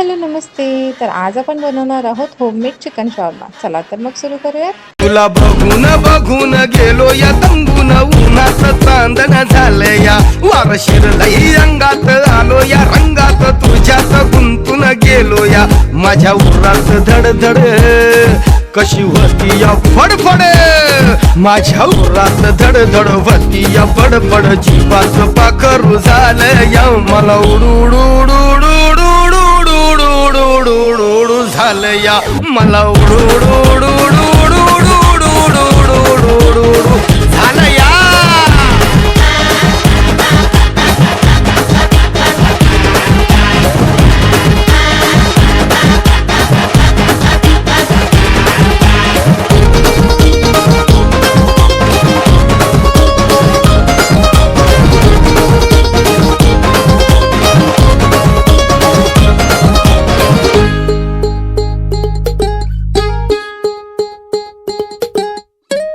Hello, नमस्ते. तर आज आपण बनवणार आहोत होममेड चिकन शॉर्मा. चला तर मग सुरू करूयात. तुला बघून बघून गेलो या तंबून उन्हात चांदण झालं या वार शिरलई अंगात आलो या रंगात तुझ्यात गुंतून गेलो या माझ्या उरात धडधड कशी होती या फडफड माझ्या उरात धडधड होती या फडफड जीवाच पाखरू झालं या मला उडू झालं या मला उडू झालं या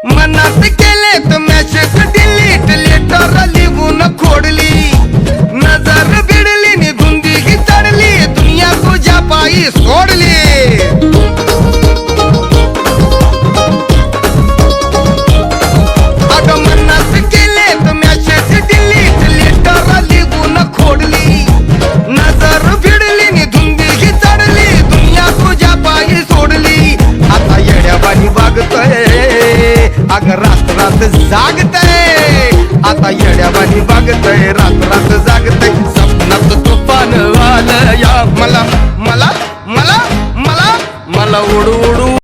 मनात केले तर मॅसेज डिलीट लेटर लिहून खोडली नजर बिडली निघून दिगी चढली दुनिया तुझ्या पायी सोडली अगं मनात केले तर मॅसेज डिलीट लेटर लिहून खोडली नजर बिडली निघून दिगी चढली दुनिया तुझ्या पायी सोडली आता येड्यावानी वागतोय अग रात रात जागतय आता येड्यावानी वागतय रात रात जागतय स्वप्नात तुफान आलं या मला मला मला मला मला उडू